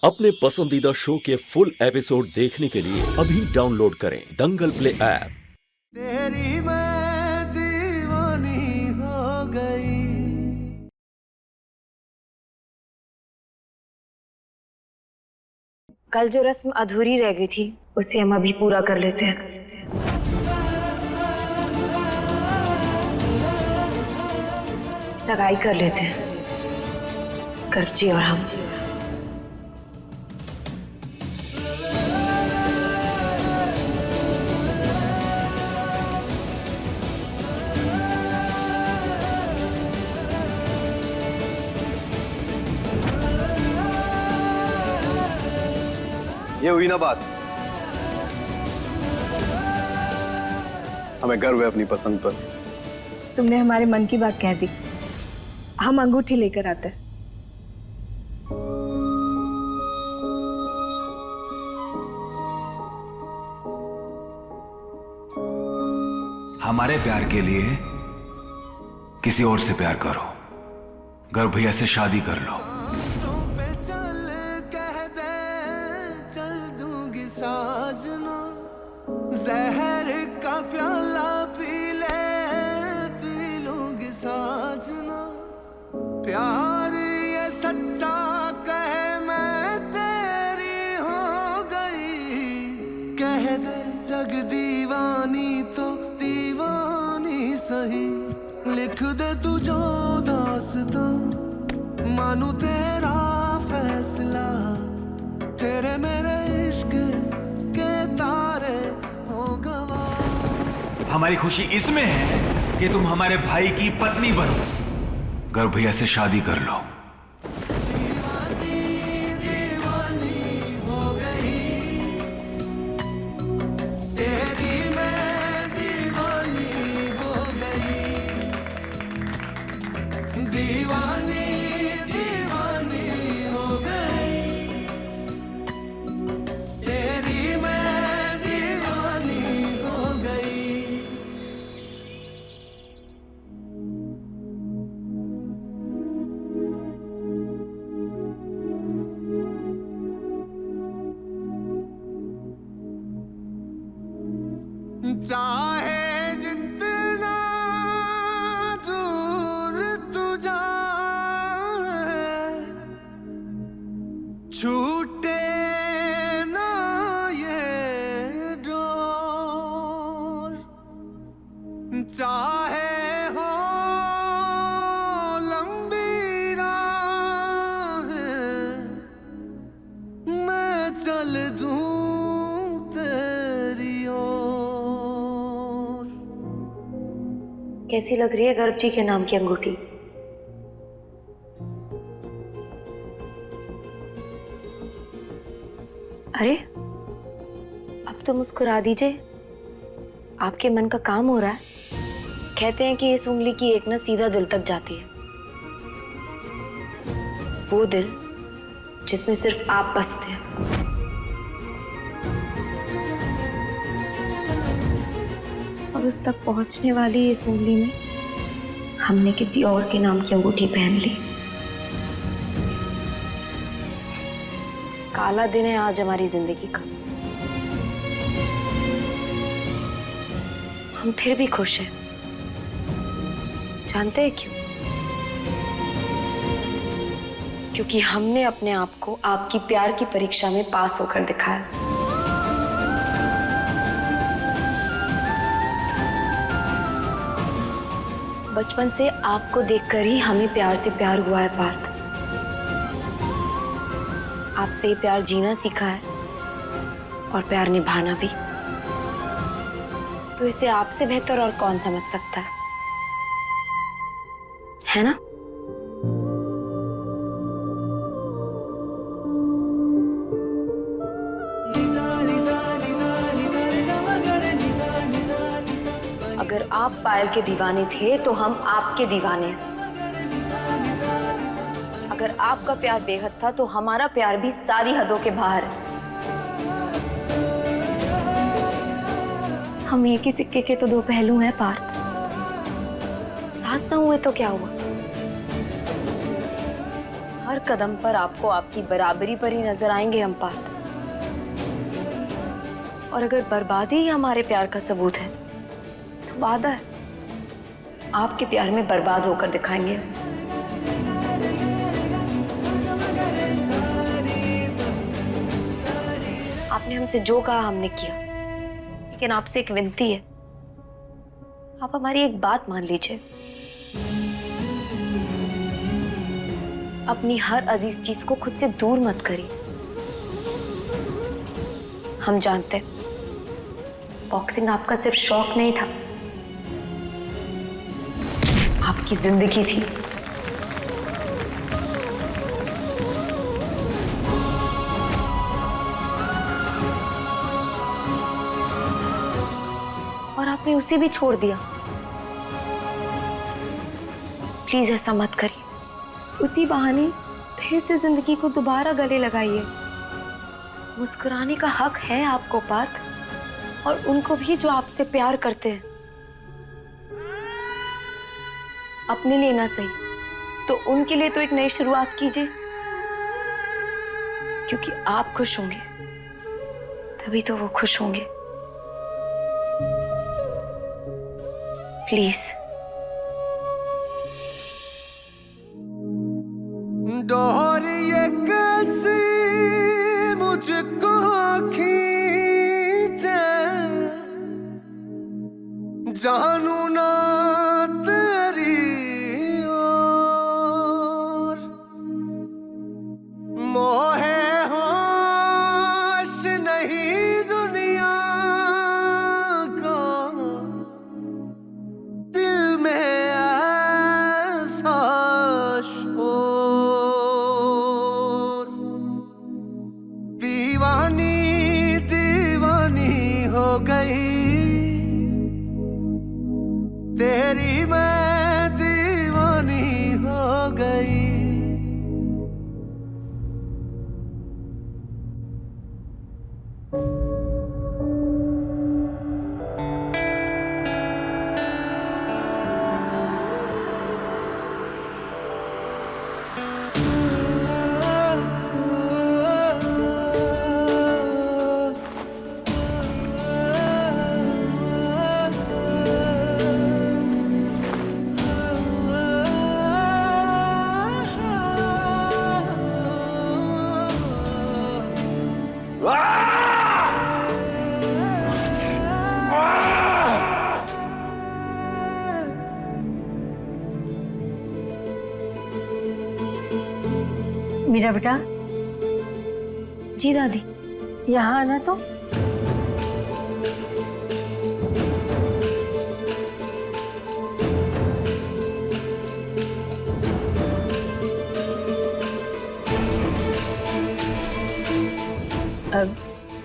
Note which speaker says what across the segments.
Speaker 1: अपने पसंदीदा शो के फुल एपिसोड देखने के लिए अभी डाउनलोड करें दंगल प्ले ऐप।
Speaker 2: तेरी मैं दीवानी हो गई।
Speaker 3: कल जो रस्म अधूरी रह गई थी उसे हम अभी पूरा कर लेते हैं। सगाई कर लेते हैं गर्व जी और हम।
Speaker 4: ये हुई ना बात। हमें गर्व है अपनी पसंद पर।
Speaker 5: तुमने हमारे मन की बात कह दी। हम अंगूठी लेकर आते हैं।
Speaker 6: हमारे प्यार के लिए किसी और से प्यार करो, गर्व भैया से शादी कर लो।
Speaker 2: साजना जहर का प्याला पी ले, पी लूंगी साजना। प्यार ये सच्चा कहे मैं तेरी हो गई। कह दे जग दीवानी तो दीवानी सही। लिख दे तू जो दास्तां, मानू तेरा फैसला। तेरे मेरे इश्क के तारे हो गवा।
Speaker 6: हमारी खुशी इसमें है कि तुम हमारे भाई की पत्नी बनो, गर्व भैया से शादी कर लो।
Speaker 2: दीवानी दीवानी हो गई, तेरी मैं दीवानी हो गई। दीवानी दीवानी हो गई, तेरी मैं दीवानी हो गई। चाहे जितना दूर तू जाए, छूटे ना ये डोर। चाहे हो लंबी राहें, मैं चल दूं तेरी ओर।
Speaker 3: कैसी लग रही है गर्व जी के नाम की अंगूठी? अरे अब तो मुस्कुरा दीजिए, आपके मन का काम हो रहा है। कहते हैं कि इस उंगली की एक ना सीधा दिल तक जाती है, वो दिल जिसमें सिर्फ आप बसते हैं। और उस तक पहुंचने वाली इस उंगली में हमने किसी और के नाम की अंगूठी पहन ली। काला दिन है आज हमारी जिंदगी का। हम फिर भी खुश हैं। जानते हैं क्यों? क्योंकि हमने अपने आप को आपकी प्यार की परीक्षा में पास होकर दिखाया। बचपन से आपको देखकर ही हमें प्यार से प्यार हुआ है पार्थ। आपसे ही प्यार जीना सीखा है और प्यार निभाना भी। तो इसे आपसे बेहतर और कौन समझ सकता है ना? अगर आप पायल के दीवाने थे तो हम आपके दीवाने हैं। अगर आपका प्यार बेहद था तो हमारा प्यार भी सारी हदों के बाहर है। हम एक ही सिक्के के तो दो पहलू हैं पार्थ। साथ ना हुए तो क्या हुआ? हर कदम पर आपको आपकी बराबरी पर ही नजर आएंगे हम पार्थ। और अगर बर्बादी ही हमारे प्यार का सबूत है तो वादा है आपके प्यार में बर्बाद होकर दिखाएंगे। आपने हमसे जो कहा हमने किया, लेकिन आपसे एक विनती है, आप हमारी एक बात मान लीजिए। अपनी हर अजीज चीज को खुद से दूर मत करिए। हम जानते हैं बॉक्सिंग आपका सिर्फ शौक नहीं था, आपकी जिंदगी थी। और आपने उसे भी छोड़ दिया। प्लीज ऐसा मत करिए। उसी बहाने फिर से जिंदगी को दोबारा गले लगाइए। मुस्कुराने का हक है आपको पार्थ, और उनको भी जो आपसे प्यार करते हैं। अपने लिए ना सही तो उनके लिए तो एक नई शुरुआत कीजिए, क्योंकि आप खुश होंगे तभी तो वो खुश होंगे। प्लीज।
Speaker 2: डोर ये कैसी मुझको खींचे, जानू ना तेरी ओर। मोहे होश नहीं दुनिया को, दिल में ऐसा शोर। दीवानी दीवानी हो गई तेरी, मैं दीवानी हो गई।
Speaker 5: मीरा बेटा,
Speaker 3: जी दादी।
Speaker 5: यहाँ आना तो। अब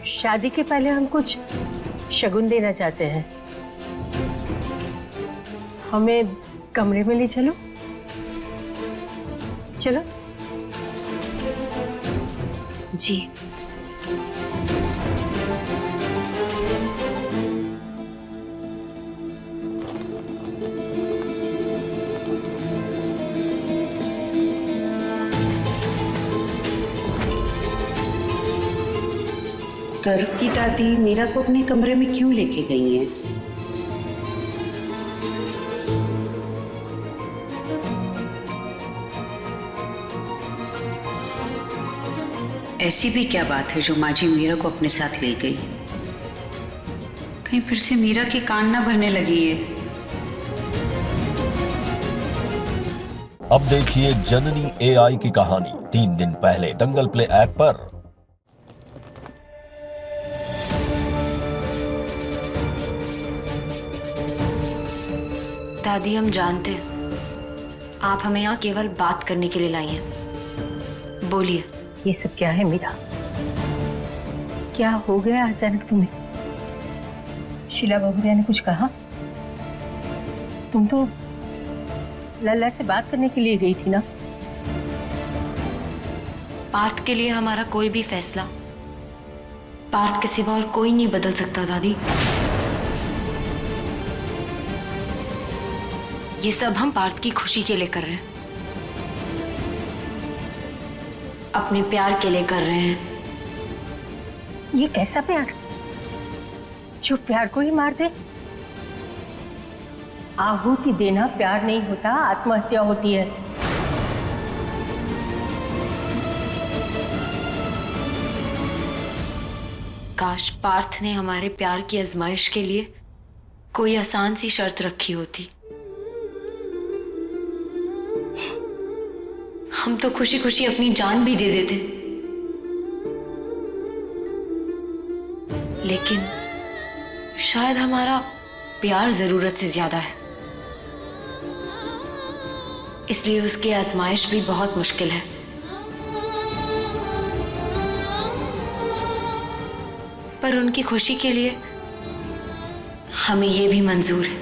Speaker 5: शादी के पहले हम कुछ शगुन देना चाहते हैं। हमें कमरे में ले चलो। चलो।
Speaker 3: जी।
Speaker 4: गर्व की दादी मीरा को अपने कमरे में क्यों लेके गई हैं? ऐसी भी क्या बात है जो माँ जी मीरा को अपने साथ ले गई? कहीं फिर से मीरा के कान ना भरने लगी है।
Speaker 1: अब देखिए जननी एआई की कहानी 3 दिन पहले दंगल प्ले ऐप पर।
Speaker 3: दादी, हम जानते हैं आप हमें यहाँ केवल बात करने के लिए लाई हैं। बोलिए।
Speaker 5: ये सब क्या है मीरा? क्या हो गया अचानक तुम्हें? शीला बहुरिया ने कुछ कहा? तुम तो लल्ला से बात करने के लिए गई थी ना?
Speaker 3: पार्थ के लिए हमारा कोई भी फैसला पार्थ के सिवा और कोई नहीं बदल सकता दादी। ये सब हम पार्थ की खुशी के लिए कर रहे हैं। अपने प्यार के लिए कर रहे हैं।
Speaker 5: ये कैसा प्यार जो प्यार को ही मार दे? आहुति देना प्यार नहीं होता, आत्महत्या होती है।
Speaker 3: काश पार्थ ने हमारे प्यार की आजमाइश के लिए कोई आसान सी शर्त रखी होती। हम तो खुशी खुशी अपनी जान भी दे देते, लेकिन शायद हमारा प्यार जरूरत से ज्यादा है, इसलिए उसकी आजमाइश भी बहुत मुश्किल है। पर उनकी खुशी के लिए हमें ये भी मंजूर है।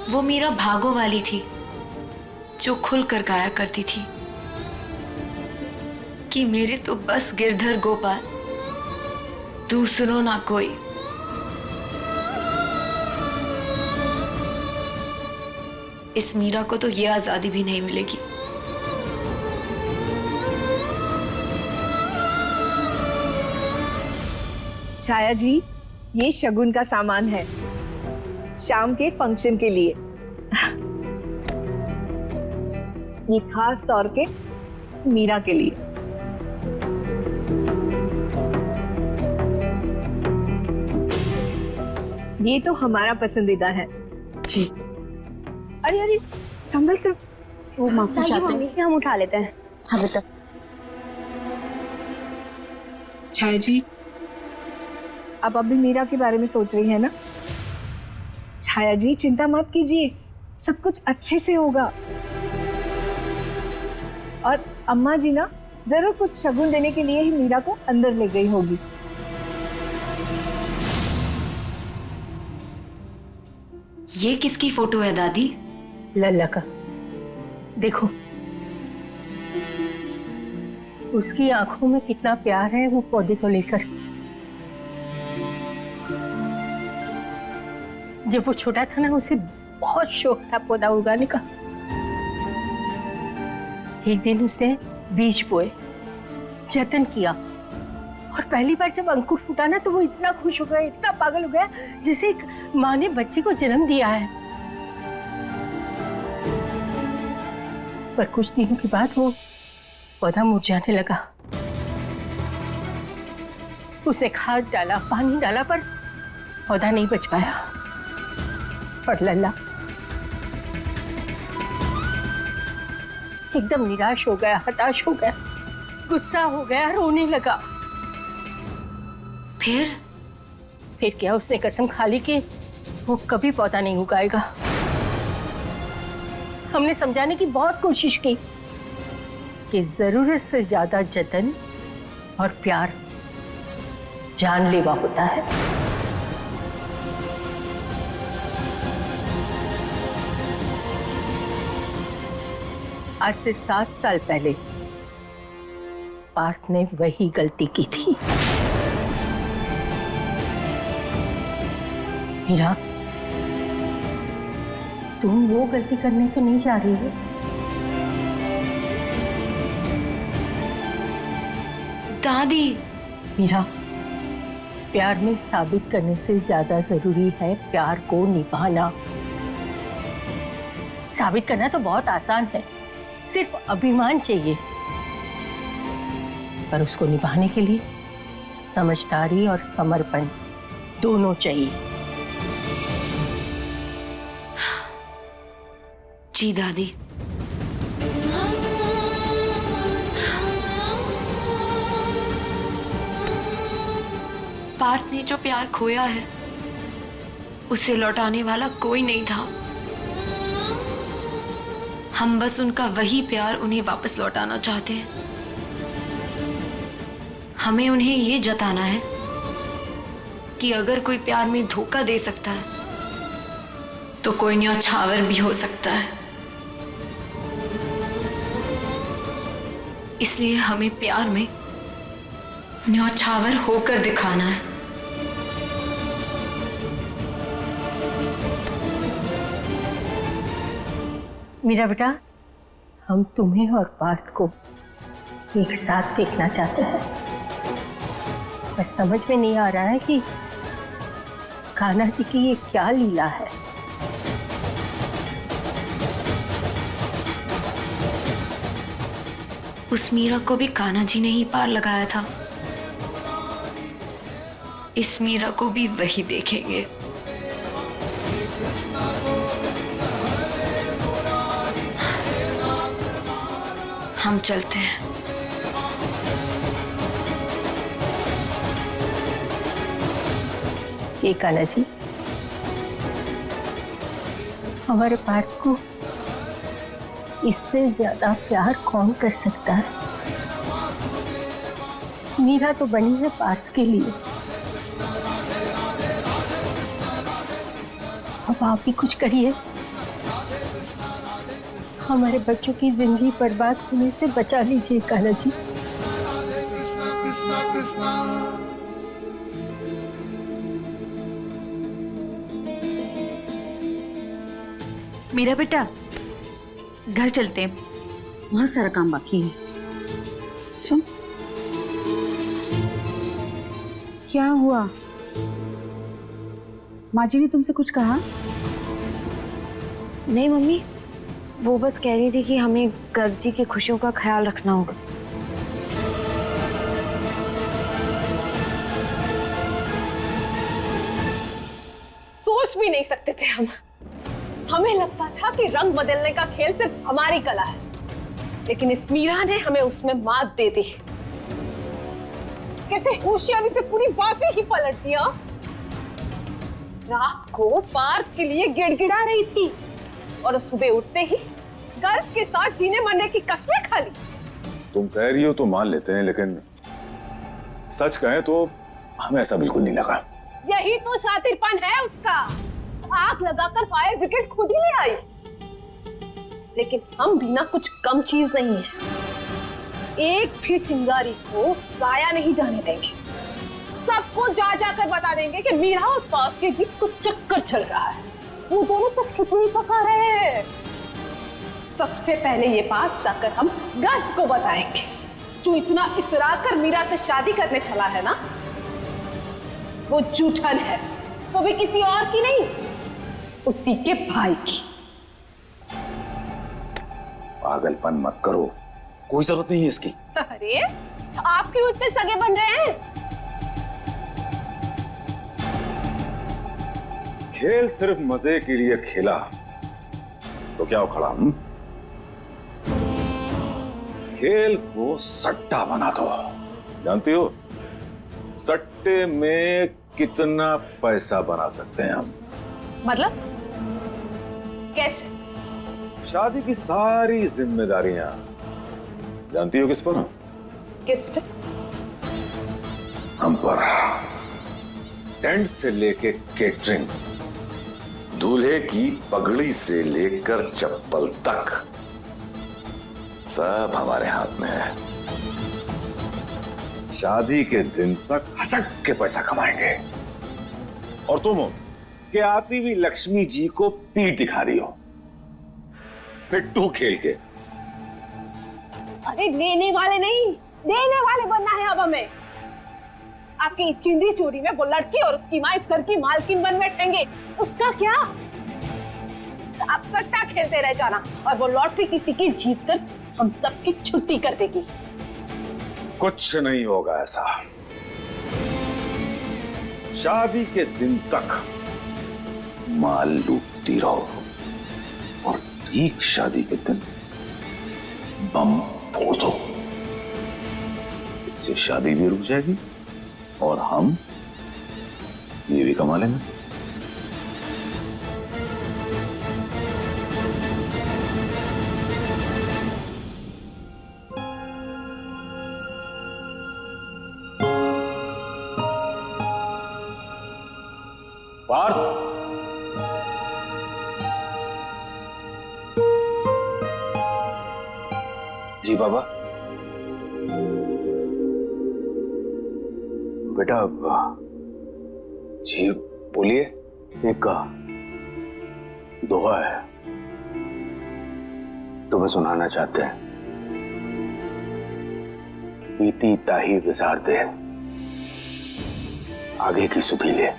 Speaker 3: वो मीरा भागो वाली थी जो खुलकर गाया करती थी कि मेरे तो बस गिरधर गोपाल, दूसरों ना कोई। इस मीरा को तो ये आजादी भी नहीं मिलेगी।
Speaker 7: छाया जी, ये शगुन का सामान है शाम के फंक्शन के लिए। ये खास तौर के मीरा के लिए। ये तो हमारा पसंदीदा है जी। अरे अरे संभल कर, वो माफी चाहते हैं।
Speaker 3: हम उठा लेते हैं।
Speaker 7: हाँ बेटा। छाया जी, आप अभी मीरा के बारे में सोच रही है ना? छाया जी चिंता मत कीजिए, सब कुछ अच्छे से होगा। और अम्मा जी ना जरूर कुछ शगुन देने के लिए ही मीरा को अंदर ले गई होगी।
Speaker 3: ये किसकी फोटो है दादी?
Speaker 5: लल्ला का। देखो उसकी आंखों में कितना प्यार है वो पौधे को लेकर। जब वो छोटा था ना, उसे बहुत शौक था पौधा उगाने का। एक दिन उसने बीज बोए, जतन किया, और पहली बार जब अंकुर फूटा ना तो वो इतना खुश हो गया, इतना पागल हो गया, जैसे एक माँ ने बच्चे को जन्म दिया है। पर कुछ दिनों के बाद वो पौधा मुरझाने लगा। उसे खाद डाला, पानी डाला, पर पौधा नहीं बच पाया। और लल्ला एकदम निराश हो गया, हताश हो गया, गुस्सा हो गया, रोने लगा।
Speaker 3: फिर
Speaker 5: क्या उसने कसम खा ली कि वो कभी पौधा नहीं उगाएगा। हमने समझाने की बहुत कोशिश की कि जरूरत से ज्यादा जतन और प्यार जानलेवा होता है। आज से 7 साल पहले पार्थ ने वही गलती की थी। मीरा, तुम वो गलती करने तो नहीं जा रही हो?
Speaker 3: दादी,
Speaker 5: मीरा, प्यार में साबित करने से ज्यादा जरूरी है प्यार को निभाना। साबित करना तो बहुत आसान है, सिर्फ अभिमान चाहिए, पर उसको निभाने के लिए समझदारी और समर्पण दोनों चाहिए।
Speaker 3: जी दादी। पार्थ ने जो प्यार खोया है उसे लौटाने वाला कोई नहीं था। हम बस उनका वही प्यार उन्हें वापस लौटाना चाहते हैं। हमें उन्हें ये जताना है कि अगर कोई प्यार में धोखा दे सकता है तो कोई न्यौछावर भी हो सकता है। इसलिए हमें प्यार में न्यौछावर होकर दिखाना है।
Speaker 5: मीरा बेटा, हम तुम्हें और पार्थ को एक साथ देखना चाहते हैं। बस समझ में नहीं आ रहा है कि कान्हा जी की ये क्या लीला है।
Speaker 3: उस मीरा को भी कान्हा जी ने ही पार लगाया था, इस मीरा को भी वही देखेंगे। हम चलते हैं।
Speaker 5: ये कान्हा जी, हमारे पार्थ को इससे ज्यादा प्यार कौन कर सकता है। मीरा तो बनी है पार्थ के लिए। अब आप भी कुछ करिए, हमारे बच्चों की जिंदगी बर्बाद होने से बचा लीजिए कान्हा जी।
Speaker 4: मेरा बेटा, घर चलते हैं, बहुत सारा काम बाकी है। सुन, क्या हुआ? माँ जी ने तुमसे कुछ कहा?
Speaker 3: नहीं मम्मी, वो बस कह रही थी कि हमें गर्व जी की खुशियों का ख्याल रखना होगा।
Speaker 7: सोच भी नहीं सकते थे हम। हमें लगता था कि रंग बदलने का खेल सिर्फ हमारी कला है, लेकिन इस मीरा ने हमें उसमें मात दे दी। कैसे होशियारी से पूरी बातें ही पलट दिया। रात को पार्थ के लिए गिड़गिड़ा रही थी और सुबह उठते ही गर्व के साथ जीने मरने की कस्में खा ली।
Speaker 8: तुम कह रही हो तो मान लेते हैं, लेकिन सच कहें तो हमें ऐसा बिल्कुल नहीं लगा।
Speaker 7: यही तो शातिरपन है उसका। आग लगाकर फायर ब्रिगेड खुद ही ले आई। लेकिन हम भी ना कुछ कम चीज नहीं है। एक भी चिंगारी को जाया नहीं जाने देंगे। सबको जा जाकर बता देंगे कि मीरा और पार्थ के बीच कुछ चक्कर चल रहा है। वो दोनों कुछ खिचड़ी पका रहे हैं। सबसे पहले ये बात जाकर हम गर्व को बताएंगे, जो इतना इतरा कर मीरा से शादी करने चला है ना, वो जूठन है। वो भी किसी और की नहीं, उसी के भाई की।
Speaker 8: पागलपन मत करो, कोई जरूरत नहीं है इसकी।
Speaker 7: अरे आप क्यों इतने सगे बन रहे हैं?
Speaker 8: खेल सिर्फ मजे के लिए खेला तो क्या उखड़ा? खेल को सट्टा बना दो। जानती हो सट्टे में कितना पैसा बना सकते हैं हम?
Speaker 7: मतलब कैसे?
Speaker 8: शादी की सारी जिम्मेदारियां जानती हो किस पर?
Speaker 7: किस पे?
Speaker 8: हम पर। टेंट से लेके केटरिंग, दूल्हे की पगड़ी से लेकर चप्पल तक, सब हमारे हाथ में है। शादी के दिन तक हचक के पैसा कमाएंगे। और तुम के आती हुई लक्ष्मी जी को पीठ दिखा रही हो पिट्टू खेल के।
Speaker 7: अरे लेने वाले नहीं, देने वाले बनना है अब हमें। आपकी चिंदी चोरी में वो लड़की और उसकी माँ इस घर की मालकिन बन बैठेंगे। उसका क्या? आप सट्टा खेलते रह जाना और वो लॉटरी की टिकट जीतकर हम सबकी छुट्टी कर देगी।
Speaker 8: कुछ नहीं होगा ऐसा। शादी के दिन तक माल लूटती रहो और ठीक शादी के दिन बम फोड़ दो। इससे शादी भी रुक जाएगी और हम ये भी कमा लेंगे। पार्थ,
Speaker 6: जी बाबा।
Speaker 8: बेटा
Speaker 6: जी बोलिए।
Speaker 8: एक दोहा है,
Speaker 9: तुम्हें सुनाना चाहते हैं। बीती ताही विसार दे, आगे की सुधी ले।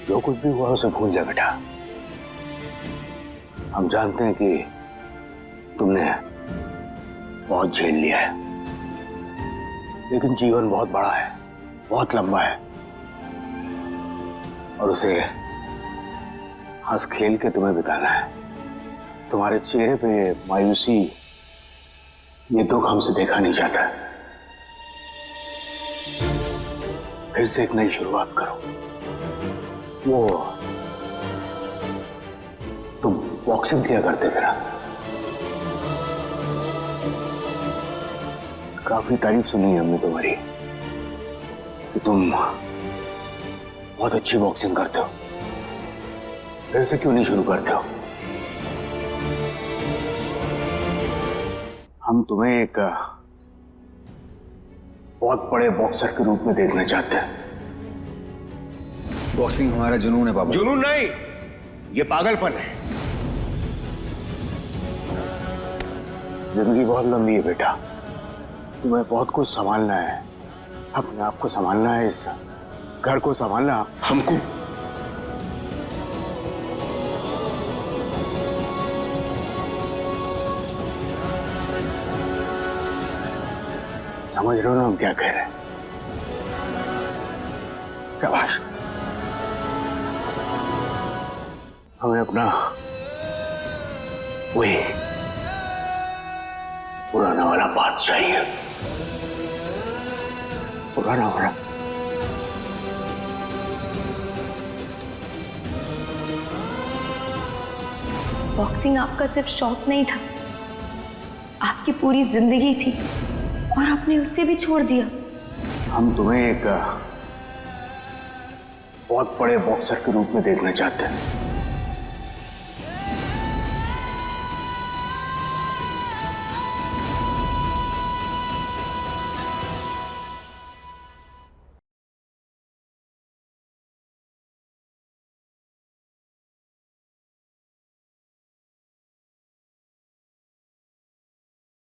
Speaker 9: जो कुछ भी हुआ उसे भूल जा बेटा। हम जानते हैं कि तुमने बहुत झेल लिया है, लेकिन जीवन बहुत बड़ा है, बहुत लंबा है, और उसे हंस खेल के तुम्हें बिताना है। तुम्हारे चेहरे पे मायूसी, ये दुख हमसे देखा नहीं जाता। फिर से एक नई शुरुआत करो। वो तुम बॉक्सिंग किया करते थे ना, काफी तारीफ सुनी है हमने तुम्हारी कि तुम बहुत अच्छी बॉक्सिंग करते हो। फिर से क्यों नहीं शुरू करते हो? हम तुम्हें एक बहुत बड़े बॉक्सर के रूप में देखना चाहते हैं।
Speaker 6: बॉक्सिंग हमारा जुनून है बाबा।
Speaker 8: जुनून नहीं, ये पागलपन है।
Speaker 9: जिंदगी बहुत लंबी है बेटा, तुम्हें बहुत कुछ संभालना है। अपने आप को संभालना है, इस घर को संभालना हमको। समझ रहे हो ना हम क्या कह रहे हैं? शाबाश। हमें अपना वही पुराना वाला बात चाहिए, पुराना वाला।
Speaker 3: बॉक्सिंग आपका सिर्फ शौक नहीं था, आपकी पूरी जिंदगी थी, और आपने उसे भी छोड़ दिया।
Speaker 9: हम तुम्हें एक बहुत बड़े बॉक्सर के रूप में देखना चाहते हैं।